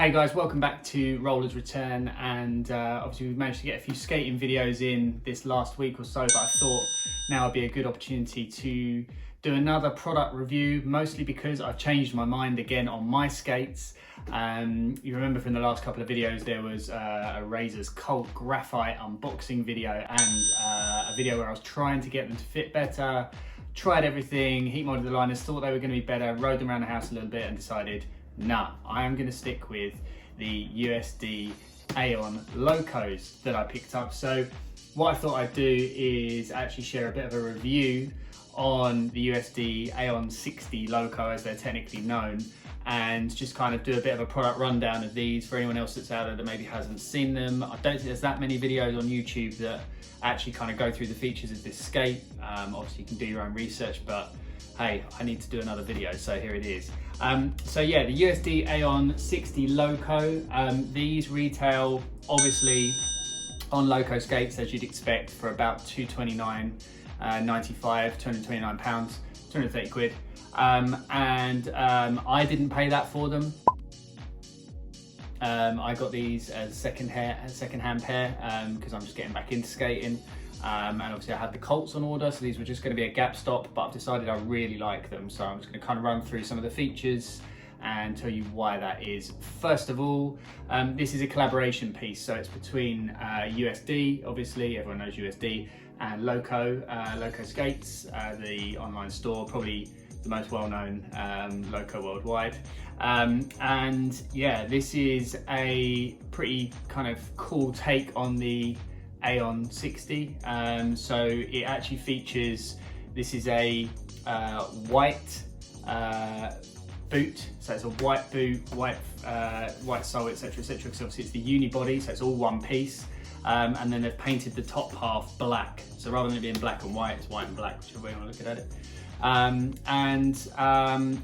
Hey guys, welcome back to Roller's Return, and obviously we've managed to get a few skating videos in this last week or so, but I thought now would be a good opportunity to do another product review, mostly because I've changed my mind again on my skates. You remember from the last couple of videos there was a Razor's Colt Graphite unboxing video and a video where I was trying to get them to fit better, tried everything, heat molded the liners, thought they were going to be better, rode them around the house a little bit and decided nah, I am going to stick with the USD Aeon Locos that I picked up. So what I thought I'd do is actually share a bit of a review on the USD Aeon 60 Loco, as they're technically known, and just kind of do a bit of a product rundown of these for anyone else that's out there that maybe hasn't seen them. I don't think there's that many videos on YouTube that actually kind of go through the features of this skate. Obviously you can do your own research, but hey, I need to do another video, so here it is. So yeah, the USD Aeon 60 Loco, these retail obviously on Loco Skates, as you'd expect, for about $229.95, £229, 230 quid. I didn't pay that for them. I got these as a second-hand pair because I'm just getting back into skating. And obviously I had the Colts on order, so these were just going to be a gap stop, but I've decided I really like them, so I'm just going to kind of run through some of the features and tell you why that is. First of all, this is a collaboration piece, so it's between USD, obviously everyone knows USD, and Loco Skates, the online store, probably the most well-known Loco worldwide. And yeah, this is a pretty kind of cool take on the Aeon 60. So it actually features, this is a white boot, so it's a white boot, white sole, etc, etc, because obviously it's the uni body, so it's all one piece. And then they've painted the top half black, so rather than it being black and white, it's white and black, whichever way you want to look at it.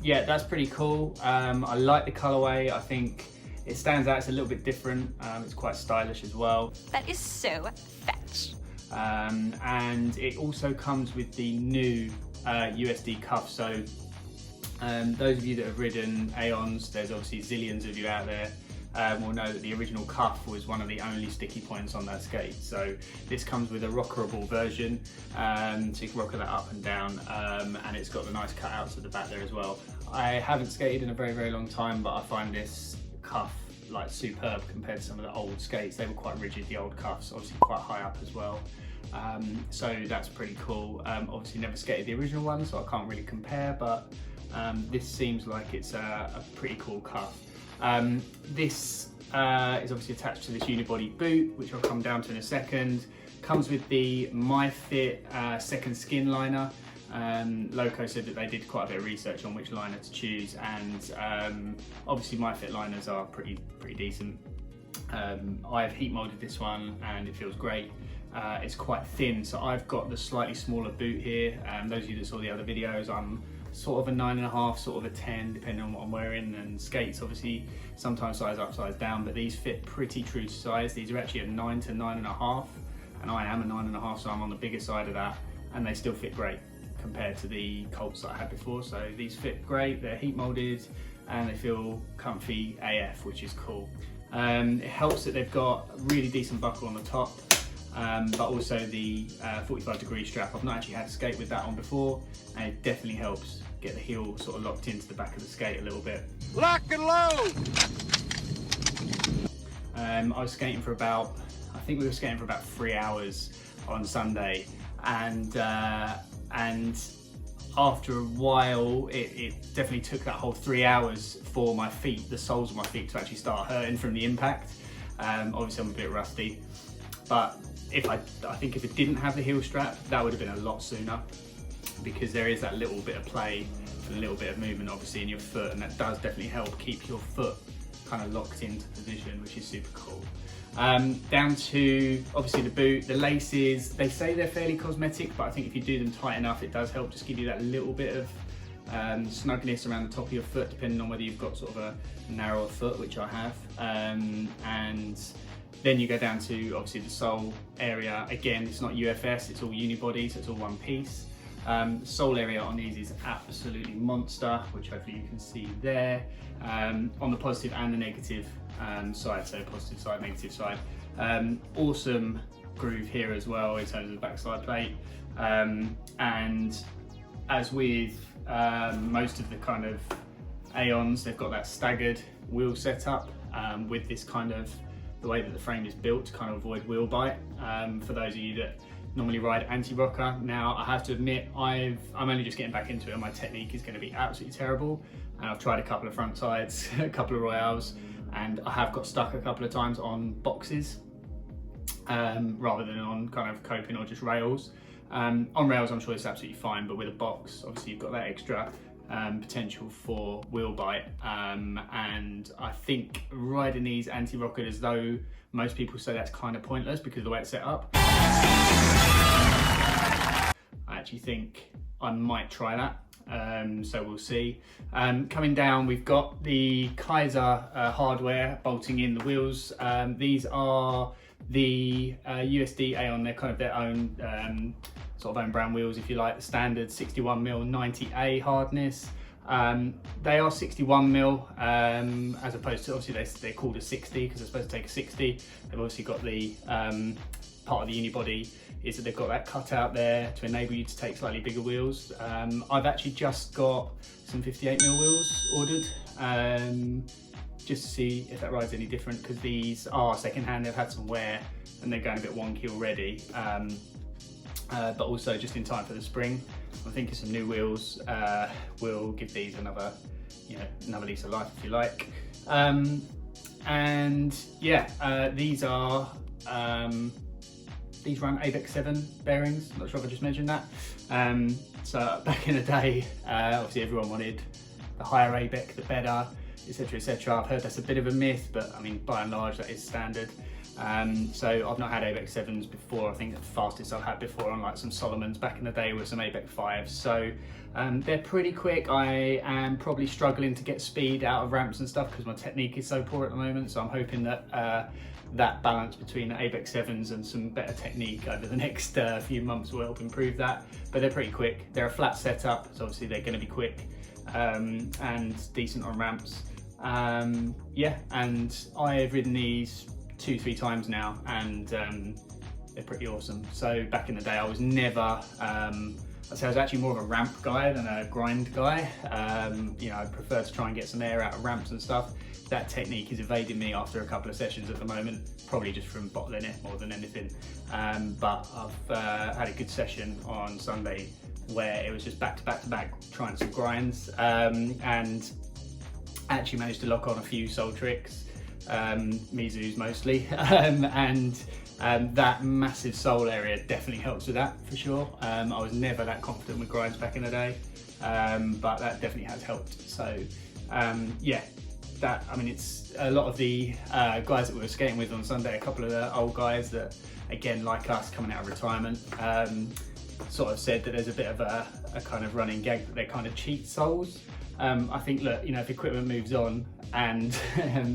Yeah, that's pretty cool. I like the colorway. I think it stands out, it's a little bit different, it's quite stylish as well. That is so fetch. And it also comes with the new USD cuff, so those of you that have ridden Aeons, there's obviously zillions of you out there, will know that the original cuff was one of the only sticky points on that skate. So this comes with a rockerable version, so you can rocker that up and down, and it's got the nice cutouts at the back there as well. I haven't skated in a very, very long time, but I find this cuff like superb compared to some of the old skates. They were quite rigid, the old cuffs, obviously quite high up as well. So that's pretty cool. Obviously never skated the original one, so I can't really compare, but this seems like it's a pretty cool cuff. This is obviously attached to this unibody boot, which I'll come down to in a second. Comes with the MyFit second skin liner. Loco said that they did quite a bit of research on which liner to choose, and obviously MyFit liners are pretty decent. I have heat molded this one and it feels great. It's quite thin, so I've got the slightly smaller boot here. Those of you that saw the other videos, I'm sort of a 9.5, sort of a 10, depending on what I'm wearing, and skates obviously sometimes size up, size down, but these fit pretty true to size. These are actually a 9 to 9.5, and I am a 9.5, so I'm on the bigger side of that, and they still fit great compared to the Colts that I had before. So these fit great, they're heat molded, and they feel comfy AF, which is cool. It helps that they've got a really decent buckle on the top, but also the 45-degree strap. I've not actually had to skate with that on before, and it definitely helps get the heel sort of locked into the back of the skate a little bit. Lock and load! I was skating for about, I think we were skating for about 3 hours on Sunday, and after a while it definitely took that whole 3 hours for my feet, the soles of my feet, to actually start hurting from the impact. Obviously I'm a bit rusty, but I think if it didn't have the heel strap, that would have been a lot sooner, because there is that little bit of play and a little bit of movement obviously in your foot, and that does definitely help keep your foot kind of locked into position, which is super cool. Down to obviously the boot, the laces, they say they're fairly cosmetic, but I think if you do them tight enough, it does help just give you that little bit of snugness around the top of your foot, depending on whether you've got sort of a narrower foot, which I have. And then you go down to obviously the sole area. Again, it's not UFS, it's all unibody, so it's all one piece. Sole area on these is absolutely monster, which hopefully you can see there, on the positive and the negative side, so positive side, negative side. Awesome groove here as well in terms of the backside plate, and as with most of the kind of Aeons, they've got that staggered wheel setup with this kind of the way that the frame is built to kind of avoid wheel bite. For those of you that normally ride anti-rocker, now I have to admit I'm only just getting back into it and my technique is going to be absolutely terrible, and I've tried a couple of front sides, a couple of royales, and I have got stuck a couple of times on boxes rather than on kind of coping or just rails. On rails I'm sure it's absolutely fine, but with a box obviously you've got that extra potential for wheel bite, and I think riding these anti-rocket, as though most people say that's kind of pointless because of the way it's set up, I actually think I might try that, so we'll see. Coming down, we've got the Kaiser hardware bolting in the wheels. These are the USD Aeon, they're kind of their own sort of own brand wheels, if you like. The standard 61mm 90A hardness. They are 61mm as opposed to, obviously they're called a 60 because they're supposed to take a 60. They've obviously got the part of the unibody is that they've got that cutout there to enable you to take slightly bigger wheels. I've actually just got some 58mm wheels ordered, just to see if that rides any different, because these are secondhand, they've had some wear and they're going a bit wonky already. But also just in time for the spring. I'm thinking some new wheels will give these another lease of life, if you like. And yeah, these run ABEX 7 bearings. Not sure if I just mentioned that. So back in the day, obviously everyone wanted the higher ABEX, the better, etc, etc. I've heard that's a bit of a myth, but I mean by and large that is standard. So I've not had ABEX 7s before. I think the fastest I've had before on like some Solomons back in the day was some ABEX 5s. So they're pretty quick. I am probably struggling to get speed out of ramps and stuff because my technique is so poor at the moment. So I'm hoping that that balance between the ABEX 7s and some better technique over the next few months will help improve that. But they're pretty quick. They're a flat setup, so obviously they're going to be quick and decent on ramps. Yeah, and I've ridden these 2-3 times now, and they're pretty awesome. So back in the day I was never, I'd say I was actually more of a ramp guy than a grind guy. I prefer to try and get some air out of ramps and stuff. That technique is evading me after a couple of sessions at the moment, probably just from bottling it more than anything. But I've had a good session on Sunday where it was just back to back trying some grinds, and actually managed to lock on a few sole tricks, Mizu's mostly, and that massive sole area definitely helps with that for sure. I was never that confident with grinds back in the day, but that definitely has helped. So yeah, it's a lot of the guys that we were skating with on Sunday, a couple of the old guys that, again, like us, coming out of retirement, sort of said that there's a bit of a kind of running gag that they're kind of cheat soles. I think, look, if equipment moves on and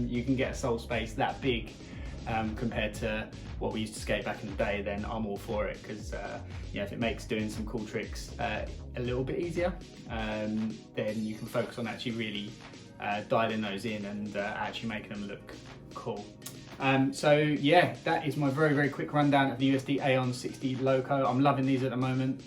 you can get a sole space that big compared to what we used to skate back in the day, then I'm all for it, because if it makes doing some cool tricks a little bit easier, then you can focus on actually really dialing those in and actually making them look cool. So yeah, that is my very quick rundown of the USD Aeon 60 Loco. I'm loving these at the moment.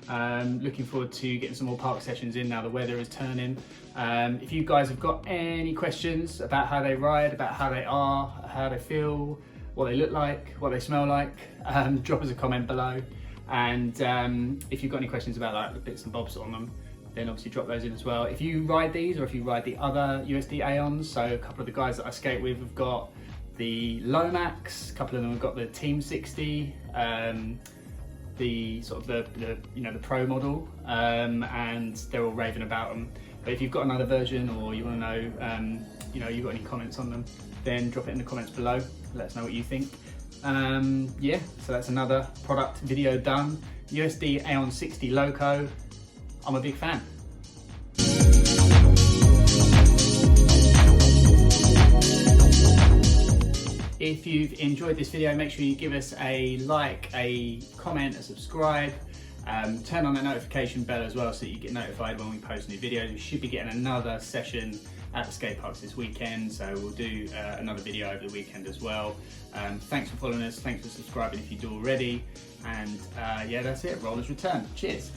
Looking forward to getting some more park sessions in now the weather is turning. If you guys have got any questions about how they ride, about how they are, how they feel, what they look like, what they smell like, drop us a comment below. And if you've got any questions about like the bits and bobs on them, then obviously drop those in as well. If you ride these, or if you ride the other USD Aeons, so a couple of the guys that I skate with have got the Lomax, a couple of them have got the Team 60, the sort of the pro model, and they're all raving about them. But if you've got another version, or you want to know, you've got any comments on them, then drop it in the comments below. Let us know what you think. Yeah, so that's another product video done. USD Aeon 60 Loco. I'm a big fan. If you've enjoyed this video, make sure you give us a like, a comment, a subscribe, Turn on the notification bell as well so that you get notified when we post new videos. We should be getting another session at the skate parks this weekend, so we'll do another video over the weekend as well. Thanks for following us, thanks for subscribing if you do already, and yeah, that's it. Rollers return. Cheers.